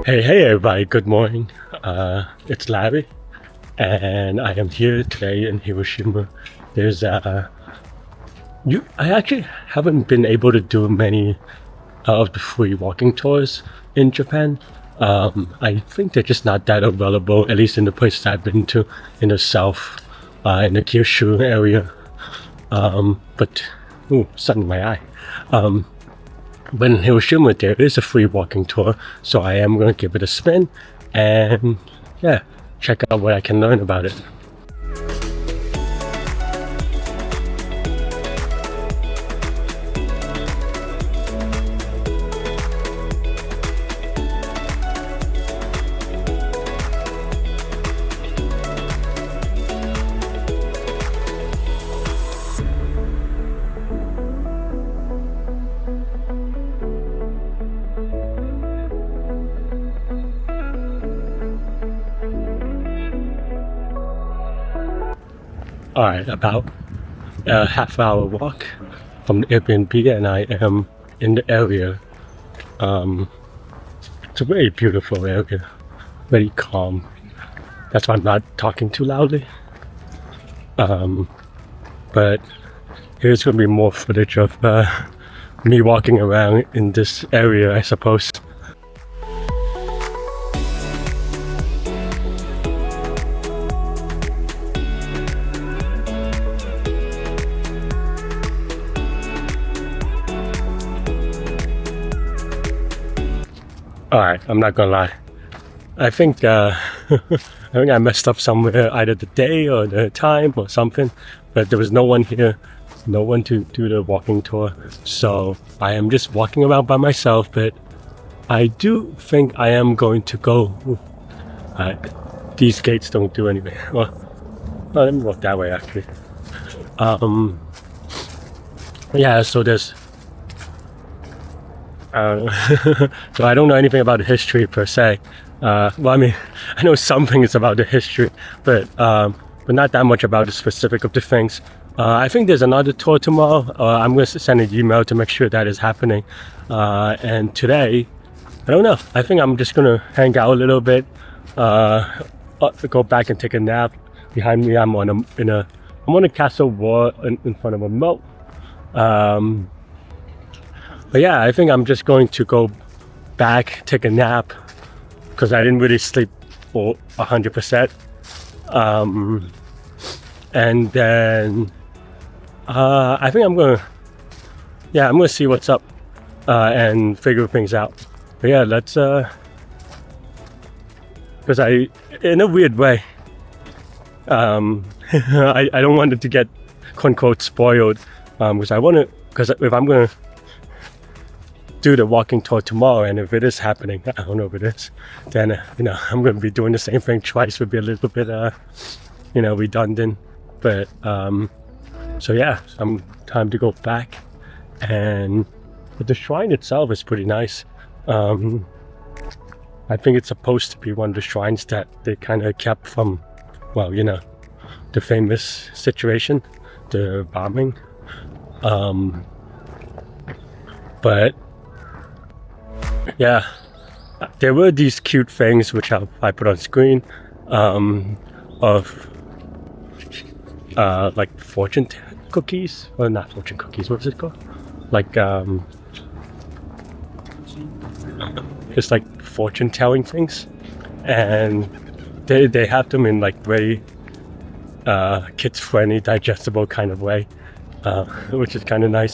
Hey everybody, good morning. It's Larry, and I am here today in Hiroshima. There's I actually haven't been able to do many of the free walking tours in Japan. I think they're just not that available, at least in the places I've been to in the south, in the Kyushu area. Sun in my eye. But in Hiroshima, there is a free walking tour, so I am going to give it a spin and yeah, check out what I can learn about it. Alright, about a half-hour walk from the Airbnb, and I am in the area. It's a very beautiful area, very calm. That's why I'm not talking too loudly. But here's going to be more footage of me walking around in this area, I suppose. Alright, I'm not gonna lie. I think I messed up somewhere, either the day or the time or something, but there was no one here, no one to do the walking tour, so I am just walking around by myself. But I do think I am going to go. These gates don't do anything. Well, let me walk that way actually. Yeah, so there's so I don't know anything about the history per se. Well, I mean, I know some things about the history, but not that much about the specific of the things. I think there's another tour tomorrow. I'm going to send an email to make sure that is happening. And today, I don't know. I think I'm just going to hang out a little bit, go back and take a nap. Behind me, I'm on a castle wall in front of a moat. But yeah, I think I'm just going to go back, take a nap, because I didn't really sleep for 100%. And then I think I'm gonna see what's up and figure things out. But yeah, let's because in a weird way, I don't want it to get quote unquote spoiled, because if I'm gonna do the walking tour tomorrow, and if it is happening, I don't know if it is, then I'm going to be doing the same thing twice. Would be a little bit redundant, but so yeah, some time to go back. But the shrine itself is pretty nice. I think it's supposed to be one of the shrines that they kind of kept from, well, the famous situation, the bombing. But yeah, there were these cute things which I put on screen, of like fortune cookies, or not fortune cookies, what's it called? Like just like fortune telling things, and they have them in like very kids friendly, digestible kind of way, which is kind of nice.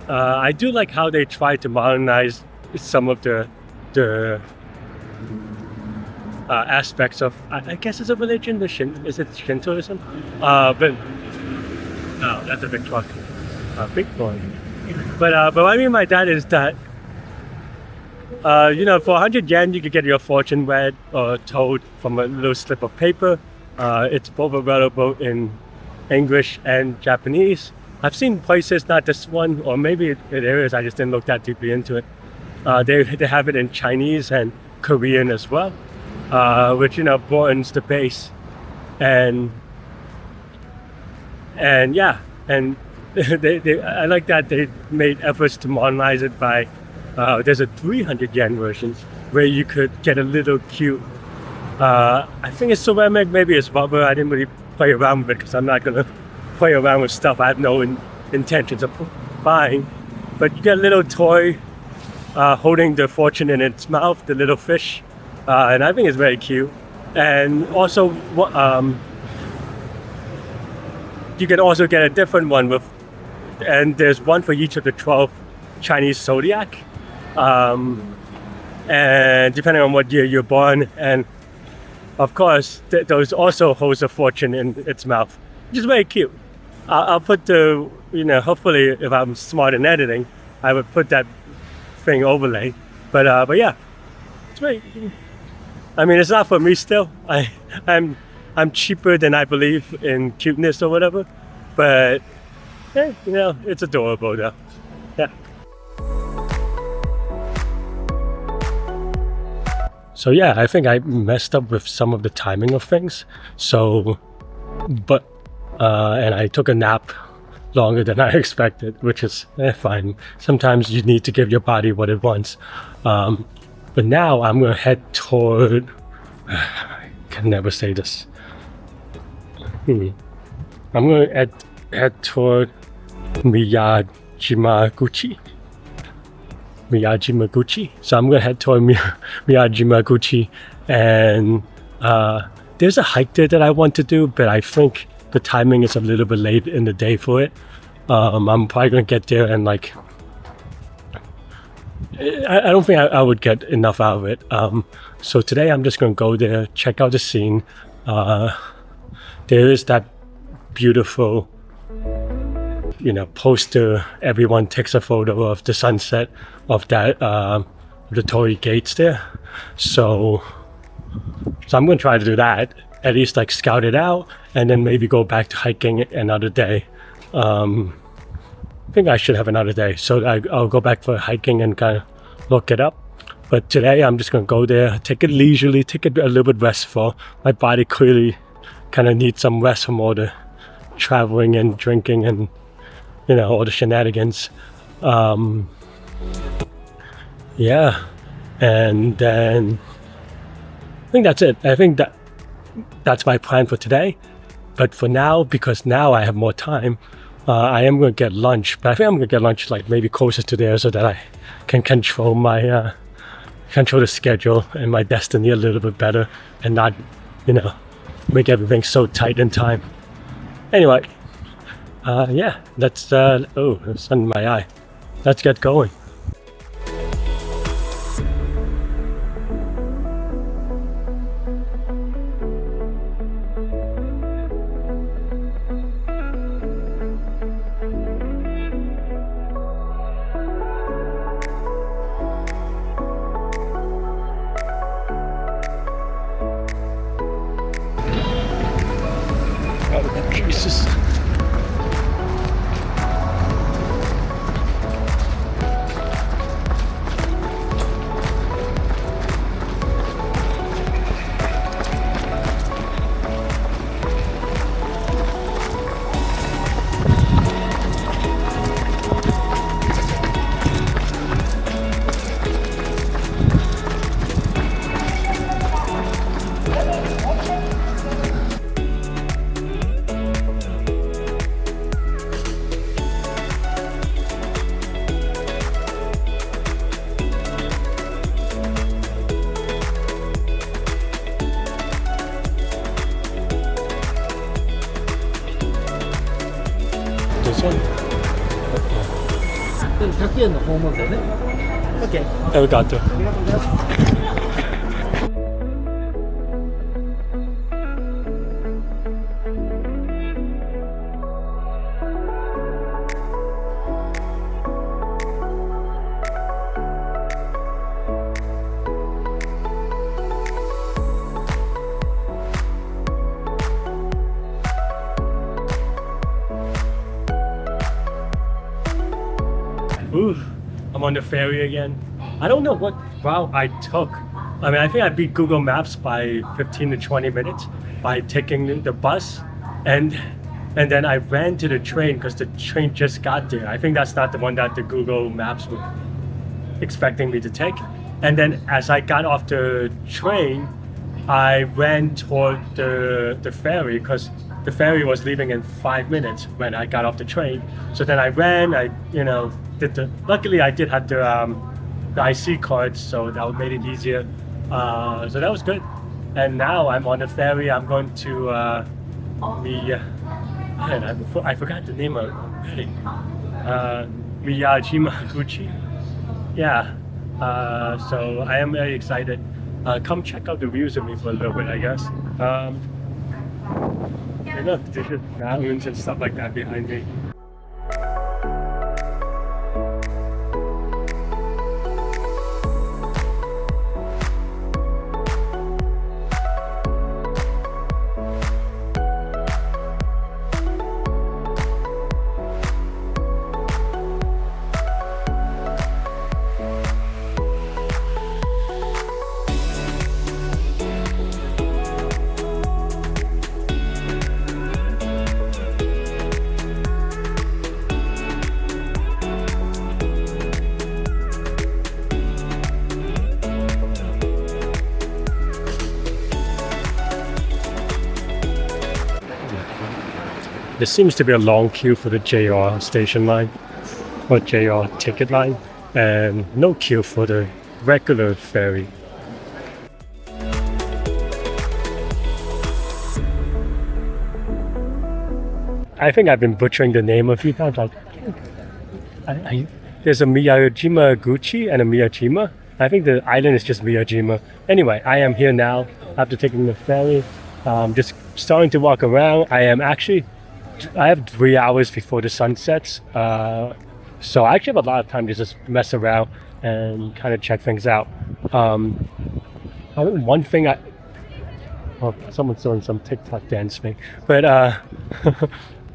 I do like how they try to modernize some of the aspects of, I guess it's a religion, is it Shintoism? But no, that's a big truck, big one. But what I mean by that is that, for 100 yen you could get your fortune read or told from a little slip of paper. It's both available in English and Japanese. I've seen places, not this one, or maybe it is, I just didn't look that deeply into it. They have it in Chinese and Korean as well, which broadens the base, and yeah, and I like that they made efforts to modernize it by there's a 300 yen version where you could get a little cute I think it's ceramic, maybe it's rubber. I didn't really play around with it because I'm not gonna play around with stuff I have no intentions of buying. But you get a little toy holding the fortune in its mouth, the little fish, and I think it's very cute. And also you can also get a different one with, and there's one for each of the 12 Chinese zodiac, and depending on what year you're born, and of course those also holds a fortune in its mouth, which is very cute. I'll put the, hopefully if I'm smart in editing, I would put that thing overlay, but yeah, it's very, I mean, it's not for me still. I'm cheaper than I believe in cuteness or whatever, but it's adorable though. Yeah. So yeah, I think I messed up with some of the timing of things. So, but and I took a nap longer than I expected, which is fine. Sometimes you need to give your body what it wants. But now I'm gonna head toward. I can never say this. I'm gonna head toward Miyajima. So I'm gonna head toward Miyajima, and there's a hike there that I want to do, but I think the timing is a little bit late in the day for it. I'm probably gonna get there and I don't think I would get enough out of it. So today I'm just gonna go there, check out the scene. There is that beautiful, poster. Everyone takes a photo of the sunset of that, the Torii gates there. So I'm gonna try to do that. At least scout it out, and then maybe go back to hiking another day. I think I should have another day, so I'll go back for hiking and kind of look it up. But today I'm just gonna go there, take it leisurely, take it a little bit restful. My body clearly kind of needs some rest from all the traveling and drinking and all the shenanigans. Yeah, and then I think that's it. I think that's my plan for today. But for now, because now I have more time, I am going to get lunch. But I think I'm going to get lunch maybe closer to there, so that I can control my control the schedule and my destiny a little bit better, and not make everything so tight in time. Anyway, yeah, that's oh, it's in my eye. Let's get going. Oh, Jesus. This one? 100円の訪問だよね。OK。Arigato. Ooh, I'm on the ferry again. I don't know what route I took. I mean, I think I beat Google Maps by 15 to 20 minutes by taking the bus. And And then I ran to the train because the train just got there. I think that's not the one that the Google Maps were expecting me to take. And then as I got off the train, I ran toward the ferry because the ferry was leaving in 5 minutes when I got off the train. So then I ran, luckily I did have the IC cards, so that made it easier. So that was good. And now I'm on the ferry. I'm going to I forgot the name of it already. Miyajima. Yeah. So I am very excited. Come check out the views of me for a little bit, I guess. And look, there's just mountains and stuff like that behind me. There seems to be a long queue for the JR station line or JR ticket line, and no queue for the regular ferry. I think I've been butchering the name a few times. There's a Miyajima Gucci and a Miyajima. I think the island is just Miyajima. Anyway, I am here now after taking the ferry. Just starting to walk around. I have 3 hours before the sun sets, so I actually have a lot of time to just mess around and kind of check things out. One thing someone's doing some TikTok dance thing, but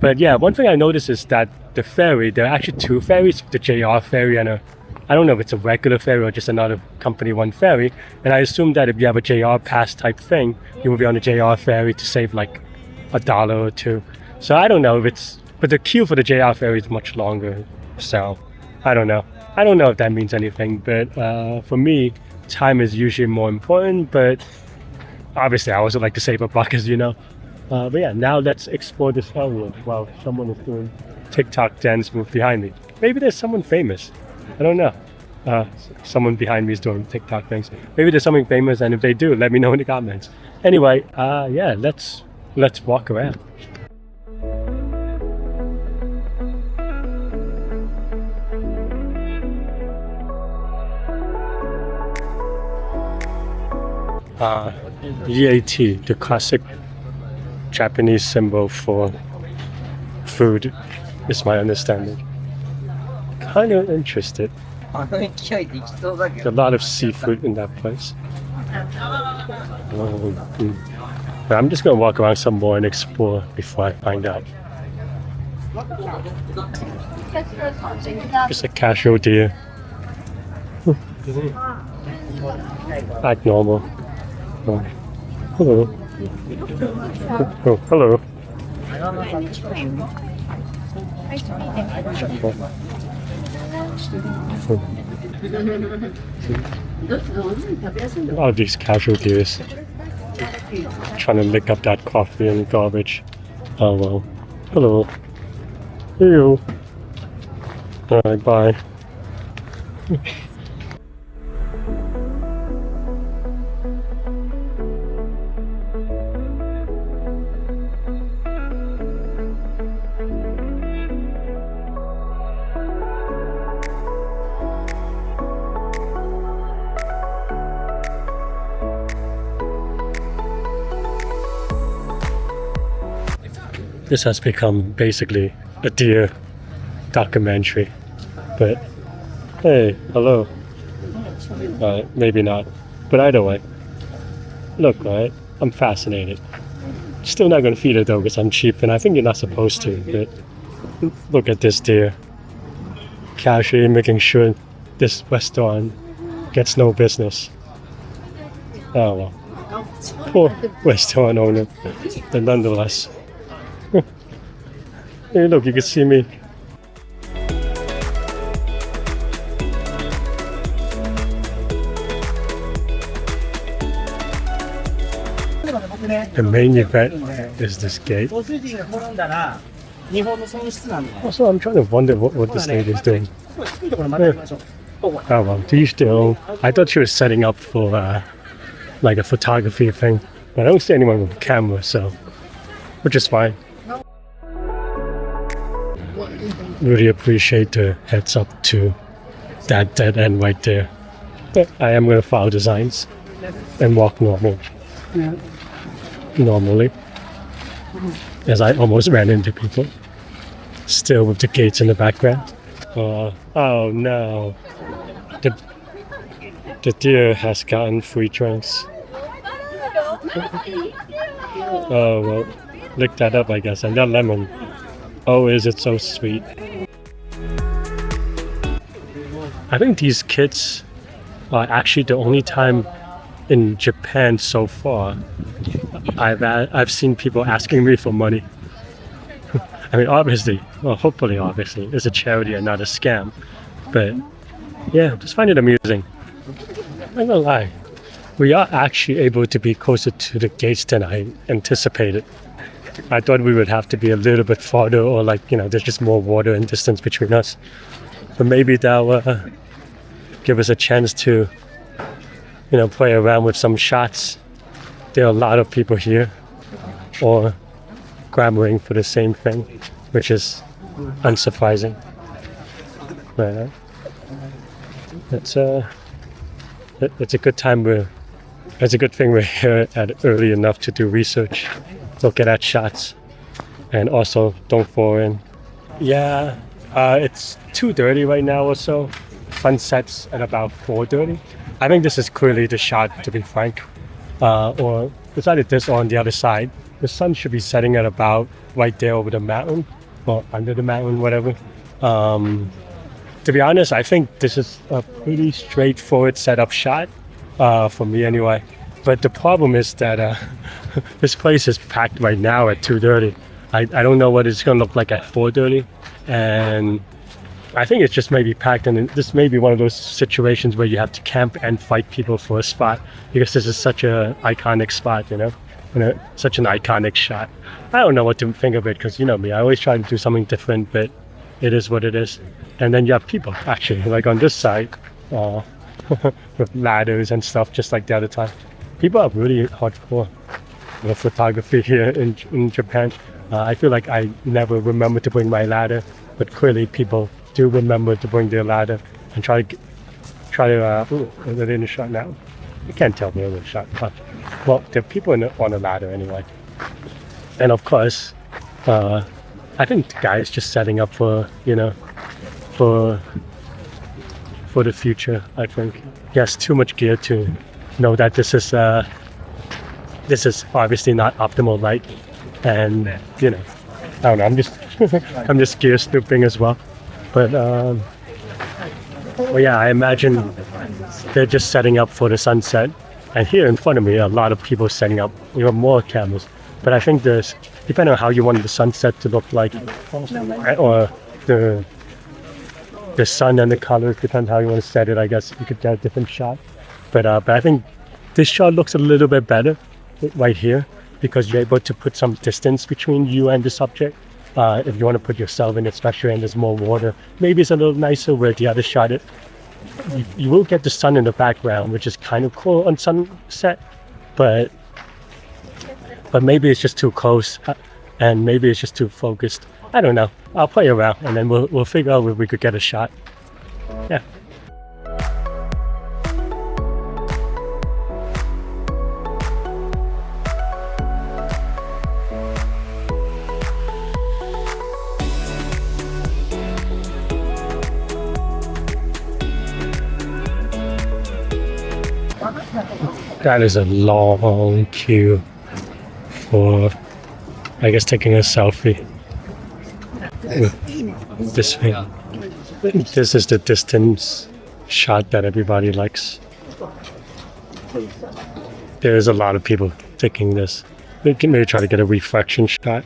but yeah, one thing I noticed is that the ferry, there are actually 2 ferries, the JR ferry and I don't know if it's a regular ferry or just another company one ferry, and I assume that if you have a JR pass type thing, you will be on the JR ferry to save like $1 or $2. So I don't know but the queue for the JR ferry is much longer. So I don't know if that means anything, but for me, time is usually more important, but obviously I also like to save a buck, as you know. But yeah, now let's explore this area while someone is doing TikTok dance move behind me. Maybe there's someone famous. I don't know. Someone behind me is doing TikTok things. Maybe there's something famous, and if they do, let me know in the comments. Anyway, yeah, let's walk around. EAT, the classic Japanese symbol for food, is my understanding. Kind of interested. There's a lot of seafood in that place. But I'm just going to walk around some more and explore before I find out. Just a casual deer. Act normal. Oh, hello. Oh, hello. A lot of these casual deers trying to lick up that coffee and garbage. Oh well. Hello. Here you go. Alright, bye. This has become basically a deer documentary, but hey, hello. Maybe not, but either way, look, right? I'm fascinated. Still not gonna feed it though because I'm cheap, and I think you're not supposed to, but look at this deer. Casually making sure this restaurant gets no business. Oh well. Poor restaurant owner, but nonetheless. Hey, look, you can see me. The main event is this gate. Also, I'm trying to wonder what this lady is doing. Oh well, to each their own. I thought she was setting up for like a photography thing, but I don't see anyone with a camera, so which is fine. Really appreciate the heads up to that dead end right there. But I am gonna follow the signs and walk normally, as I almost ran into people. Still with the gates in the background. Oh no. The deer has gotten free drinks. Oh well, lick that up I guess. And that lemon. Oh, is it so sweet. I think these kids are actually the only time in Japan so far I've seen people asking me for money. I mean, obviously, well, hopefully, obviously, it's a charity and not a scam. But yeah, just find it amusing. I'm not gonna lie, we are actually able to be closer to the gates than I anticipated. I thought we would have to be a little bit farther, or like, there's just more water and distance between us. But maybe that'll give us a chance to, play around with some shots. There are a lot of people here, or clamoring for the same thing, which is unsurprising. But it's a good time. It's a good thing we're here at early enough to do research, look at shots, and also don't fall in. Yeah, it's 2:30 right now or so. Sun sets at about 4:30. I think this is clearly the shot, to be frank. Or it's either this or on the other side. The sun should be setting at about right there over the mountain, or under the mountain, whatever. To be honest, I think this is a pretty straightforward setup shot, for me anyway. But the problem is that this place is packed right now at 2:30. I don't know what it's going to look like at 4:30. And I think it's just maybe packed, and this may be one of those situations where you have to camp and fight people for a spot, because this is such an iconic spot, such an iconic shot. I don't know what to think of it, because me, I always try to do something different, but it is what it is. And then you have people, actually, like on this side, with ladders and stuff, just like the other time. People are really hardcore with photography here in Japan. I feel like I never remember to bring my ladder, but clearly people do remember to bring their ladder and try to is it in the shot now? You can't tell me in the shot. Well, there are people on the ladder anyway. And of course, I think the guy is just setting up for the future. I think he has too much gear to know that this is obviously not optimal light, and I don't know. I'm just gear snooping as well. But yeah, I imagine they're just setting up for the sunset. And here in front of me, a lot of people setting up, more cameras. But I think there's, depending on how you want the sunset to look like, or the sun and the colors, depends how you want to set it. I guess you could get a different shot. But I think this shot looks a little bit better right here, because you're able to put some distance between you and the subject. If you want to put yourself in, especially and there's more water, maybe it's a little nicer where the other shot you will get the sun in the background, which is kind of cool on sunset, but maybe it's just too close, and maybe it's just too focused. I don't know. I'll play around, and then we'll figure out if we could get a shot. Yeah. That is a long queue for, I guess, taking a selfie with this thing. This is the distance shot that everybody likes. There's a lot of people taking this. We can maybe try to get a reflection shot.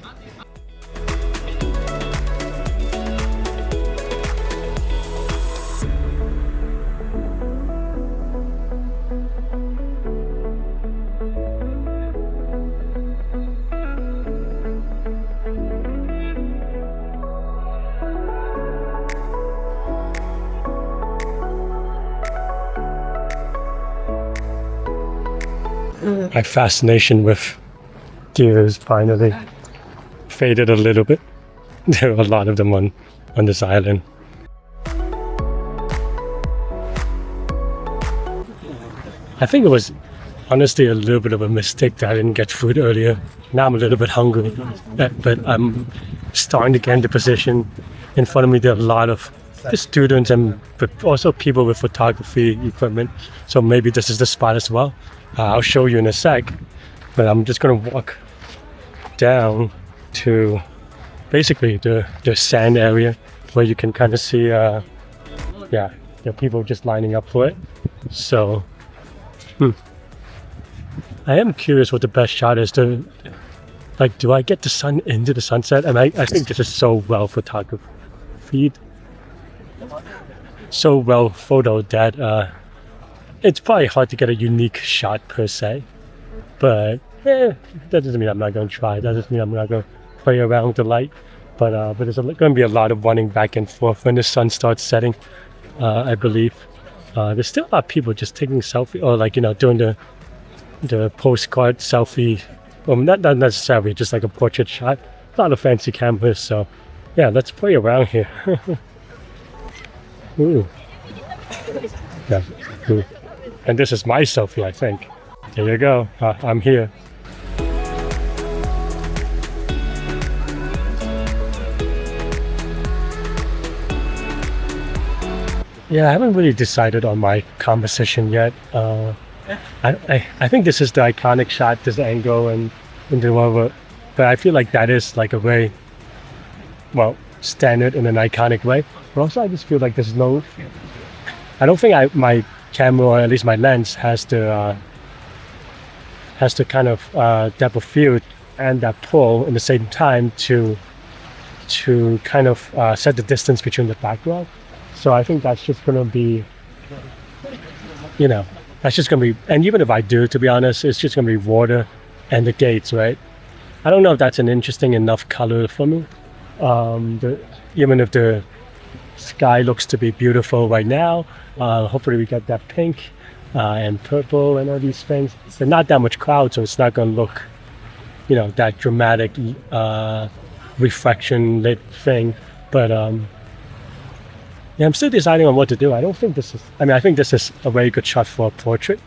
my fascination with deers finally faded a little bit. There are a lot of them on this island. I think it was honestly a little bit of a mistake that I didn't get food earlier. Now I'm a little bit hungry, but I'm starting to get into position. In front of me there are a lot of students and but also people with photography equipment, so maybe this is the spot as well. I'll show you in a sec, but I'm just gonna walk down to basically the sand area where you can kind of see there are people just lining up for it. So I am curious what the best shot is. Do I get the sun into the sunset? And I think this is so well photographed, so well photoed that it's probably hard to get a unique shot per se. But that doesn't mean I'm not going to try. That doesn't mean I'm not going to play around with the light. But there's going to be a lot of running back and forth when the sun starts setting, I believe. There's still a lot of people just taking selfie or doing the postcard selfie. Well, not necessarily just like a portrait shot. A lot of fancy cameras. So yeah, let's play around here. Ooh. Yeah. Ooh. And this is my selfie, I think. There you go. I'm here. Yeah, I haven't really decided on my composition yet. I think this is the iconic shot, this angle and the whatever. But I feel like that is like a very, standard in an iconic way. But also I just feel like there's no, I don't think my camera, or at least my lens, has the kind of depth of field and that pull in the same time to kind of set the distance between the background. So I think that's just going to be, that's just going to be, and even if I do, to be honest, it's just going to be water and the gates, right? I don't know if that's an interesting enough color for me. Even if the sky looks to be beautiful right now, hopefully we get that pink and purple and all these things. There's not that much cloud, so it's not going to look, that dramatic reflection lit thing. But I'm still deciding on what to do. I think this is a very good shot for a portrait,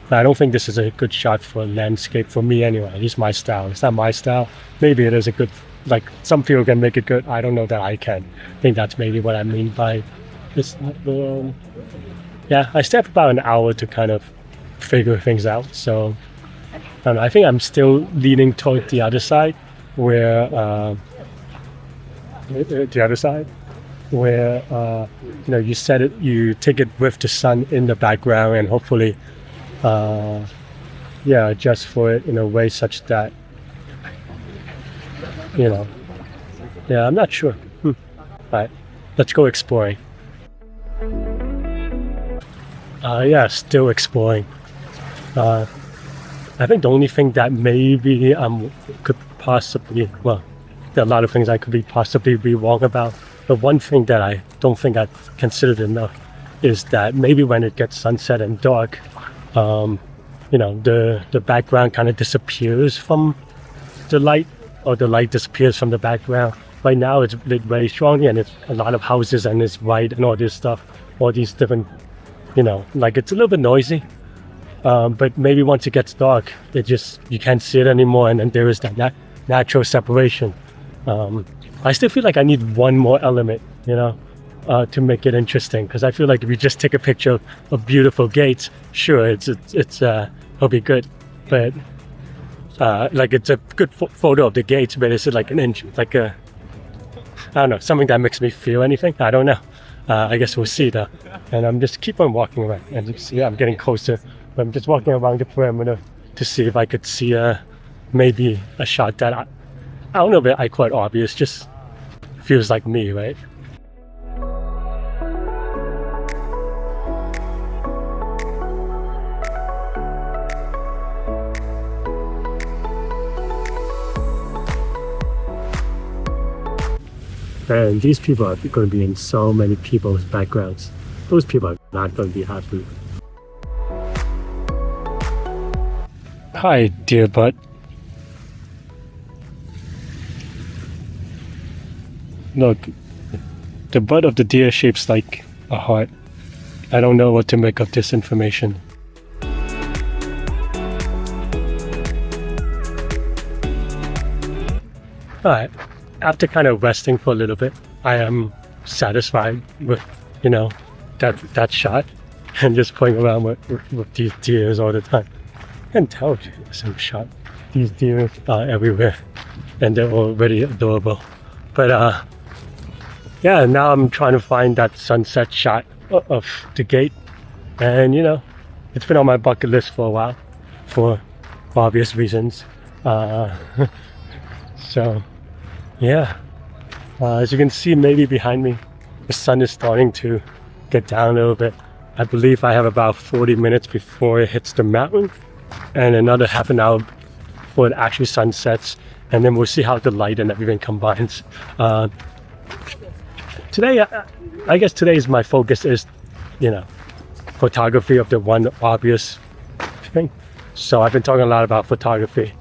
but I don't think this is a good shot for a landscape for me anyway. At least my style. It's not my style. Maybe it is a good, some people can make it good. I don't know that I can. I think that's maybe what I mean by this. I stay up about an hour to kind of figure things out. So I don't know. I think I'm still leaning toward the other side where you set it, you take it with the sun in the background and hopefully adjust for it in a way such that I'm not sure. All right, let's go exploring. Still exploring. I think the only thing that maybe could possibly, there are a lot of things I could possibly be wrong about. But one thing that I don't think I've considered enough is that maybe when it gets sunset and dark, the background kind of disappears from the light, or the light disappears from the background. Right now it's lit very strongly and it's a lot of houses and it's white and all this stuff, all these different, it's a little bit noisy. But maybe once it gets dark, you can't see it anymore, and then there is that natural separation. I still feel like I need one more element, to make it interesting. Because I feel like if you just take a picture of beautiful gates, sure, it'll be good. But it's a good photo of the gates, but is it like an inch, I don't know, something that makes me feel anything? I don't know. I guess we'll see though. And I'm just keep on walking around, and you see I'm getting closer. But I'm just walking around the perimeter to see if I could see maybe a shot that I don't know if I quite obvious, just feels like me, right? And these people are going to be in so many people's backgrounds. Those people are not going to be happy. Hi, dear butt. Look, the butt of the deer shapes like a heart. I don't know what to make of this information. Alright, after kind of resting for a little bit, I am satisfied with, you know, that shot and just playing around with these deers all the time. I can tell some shot. These deer are everywhere and they're already adorable. But yeah, now I'm trying to find that sunset shot of the gate, and you know, it's been on my bucket list for a while for obvious reasons. So yeah, as you can see maybe behind me, the sun is starting to get down a little bit. I believe I have about 40 minutes before it hits the mountain and another half an hour before it actually sunsets, and then we'll see how the light and everything combines. Today, I guess today's my focus is, you know, photography of the one obvious thing. So I've been talking a lot about photography.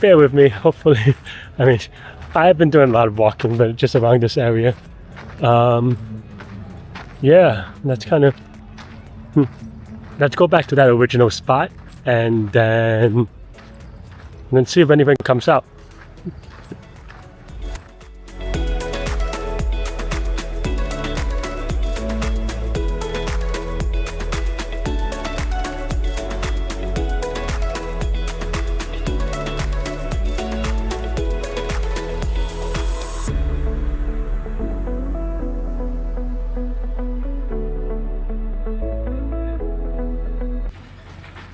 Bear with me, hopefully. I mean, I've been doing a lot of walking, but just around this area. Yeah, that's kind of... Let's go back to that original spot and then see if anything comes out.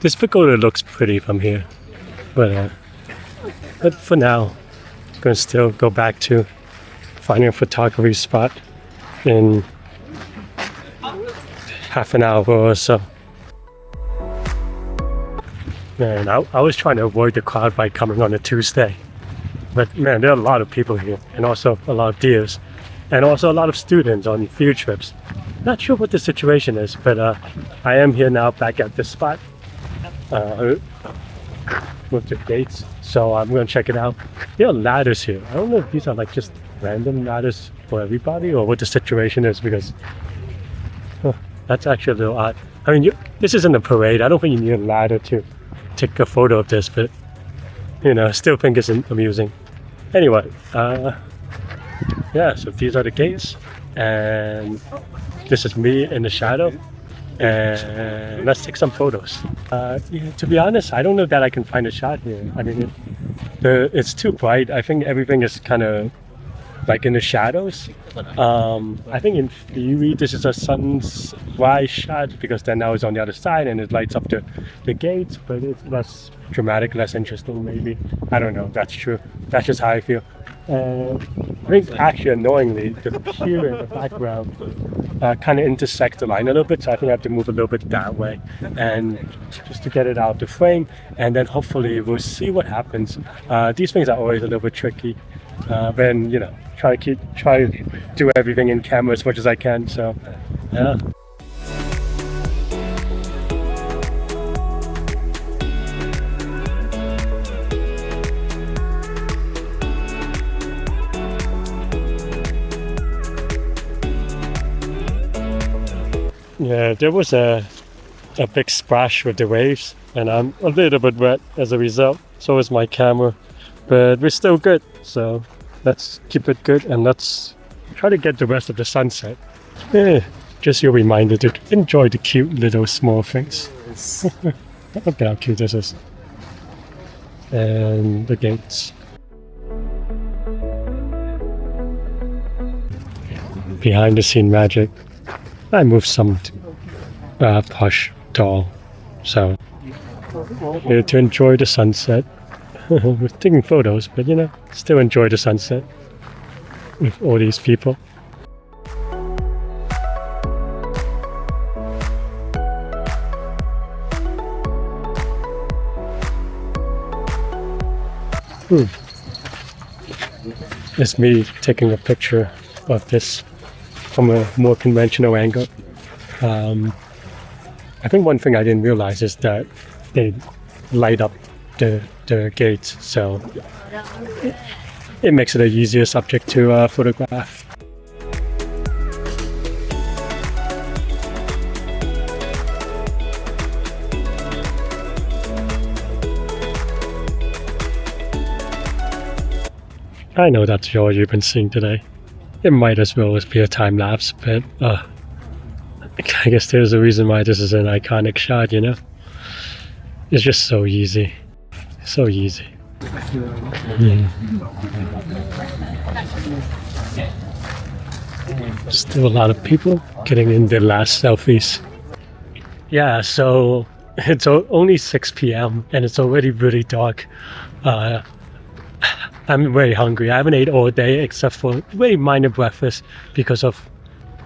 This pagoda looks pretty from here, but for now, I'm gonna still go back to finding a photography spot in half an hour or so. Man, I was trying to avoid the crowd by coming on a Tuesday, but man, there are a lot of people here, and also a lot of deers, and also a lot of students on field trips. Not sure what the situation is, but I am here now back at this spot. With the gates, so I'm gonna check it out. There are ladders here. I don't know if these are like just random ladders for everybody or what the situation is, because that's actually a little odd. I mean, this isn't a parade. I don't think you need a ladder to take a photo of this, but you know, I still think it's amusing. Anyway, yeah, so these are the gates, and this is me in the shadow. And let's take some photos. Yeah, to be honest, I don't know that I can find a shot here. I mean, it's too bright. I think everything is kind of like in the shadows. I think in theory this is a sunrise shot because then now it's on the other side and it lights up the gates, but it's less dramatic, less interesting maybe. I don't know, that's true. That's just how I feel. I think actually annoyingly, the pier in the background kind of intersects the line a little bit, so I think I have to move a little bit that way and just to get it out of the frame, and then hopefully we'll see what happens. These things are always a little bit tricky, but you know, try to do everything in camera as much as I can, so yeah. Yeah, there was a big splash with the waves, and I'm a little bit wet as a result. So is my camera, but we're still good. So let's keep it good and let's try to get the rest of the sunset. Yeah, just your reminder to enjoy the cute little small things. Look at how cute this is. And the gates. Behind the scene magic. I moved some plush doll, so here to enjoy the sunset. We're taking photos, but you know, still enjoy the sunset with all these people. It's me taking a picture of this from a more conventional angle. I think one thing I didn't realize is that they light up the gates, so it makes it an easier subject to photograph. I know that's all you've been seeing today. It might as well be a time lapse, but I guess there's a reason why this is an iconic shot, you know? It's just so easy. So easy. Still a lot of people getting in their last selfies. Yeah, so it's only 6 p.m. and it's already really dark. I'm very hungry. I haven't ate all day except for very minor breakfast because of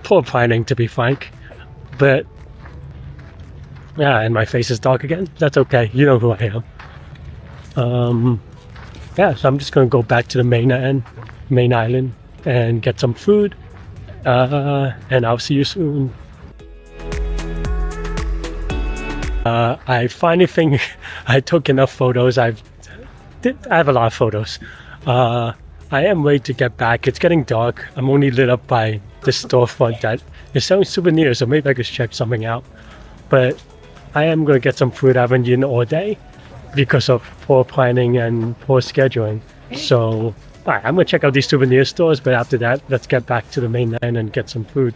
poor planning, to be frank. But yeah, and my face is dark again. That's okay. You know who I am. Yeah, so I'm just gonna go back to the main island and get some food. And I'll see you soon. I finally think I took enough photos. I have a lot of photos. I am ready to get back. It's getting dark. I'm only lit up by this storefront that is selling souvenirs, so maybe I could check something out. But I am going to get some food. I haven't eaten all day because of poor planning and poor scheduling. So alright, I'm going to check out these souvenir stores, but after that, let's get back to the mainland and get some food.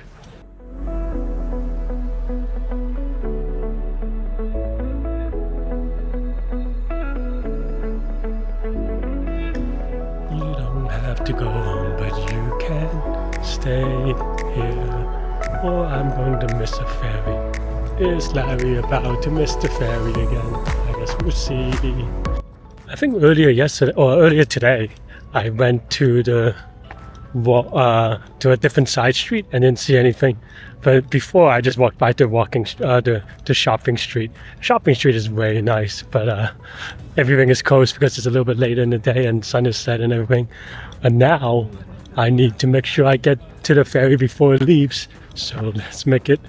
To go home, but you can stay here, or I'm going to miss a ferry. Is Larry about to miss the ferry again? I guess we'll see. I think earlier today, I went to to a different side street and didn't see anything. But before, I just walked by the shopping street. Shopping street is very nice, but everything is closed because it's a little bit later in the day and sun is set and everything. And now I need to make sure I get to the ferry before it leaves. So let's make it.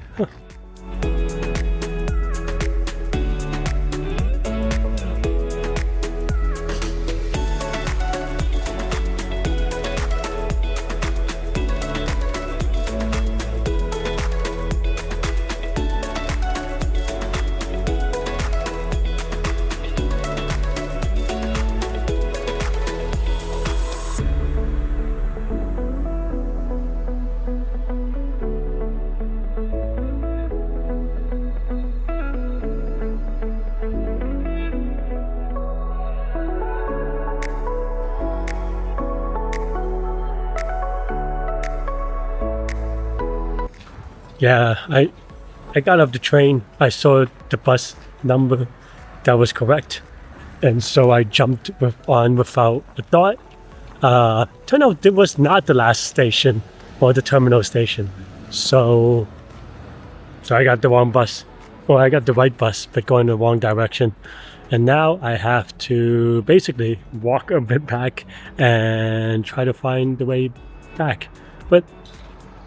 Yeah, I got off the train. I saw the bus number that was correct, and so I jumped on without a thought. Turned out it was not the last station or the terminal station, so I got the wrong bus. Well, I got the right bus, but going the wrong direction. And now I have to basically walk a bit back and try to find the way back. But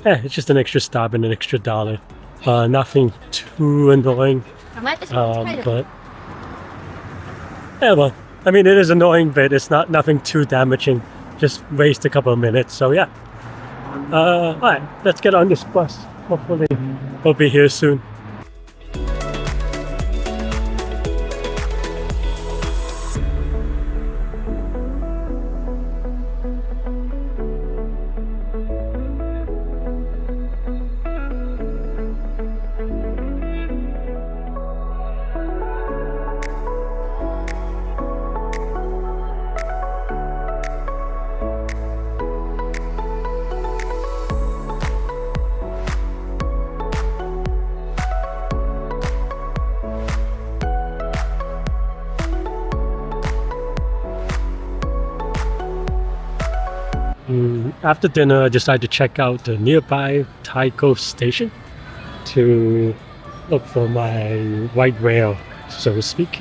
it's just an extra stop and an extra $1. Nothing too annoying. But yeah, well, I mean, it is annoying, but it's nothing too damaging. Just waste a couple of minutes. So yeah. Alright, let's get on this bus. Hopefully we'll be here soon. After dinner, I decided to check out the nearby Taiko station to look for my white whale, so to speak.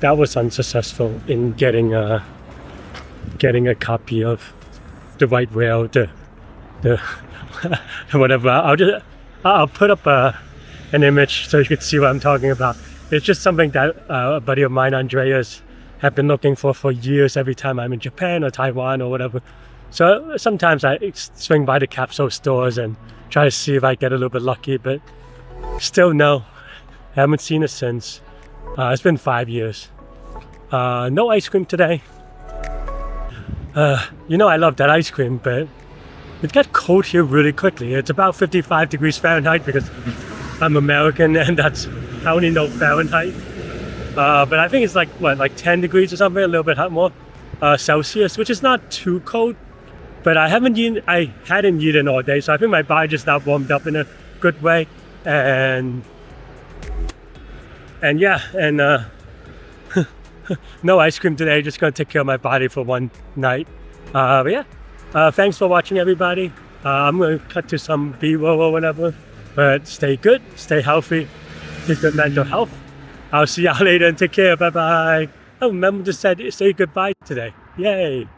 that was unsuccessful in getting a copy of the white whale, the whatever. I'll put up an image so you can see what I'm talking about. It's just something that a buddy of mine, Andreas, have been looking for years every time I'm in Japan or Taiwan or whatever. So sometimes I swing by the capsule stores and try to see if I get a little bit lucky, but still no, haven't seen it since. It's been 5 years. No ice cream today. You know I love that ice cream, but it got cold here really quickly. It's about 55 degrees Fahrenheit because I'm American and I only know Fahrenheit. But I think it's like, what, like 10 degrees or something, a little bit more Celsius, which is not too cold. But I hadn't eaten all day, so I think my body just not warmed up in a good way. And yeah, and no ice cream today, just gonna take care of my body for one night. But yeah, thanks for watching, everybody. I'm gonna cut to some B-roll or whatever, but stay good, stay healthy, take good mental health. I'll see y'all later and take care, bye bye. Oh, remember to say goodbye today, yay.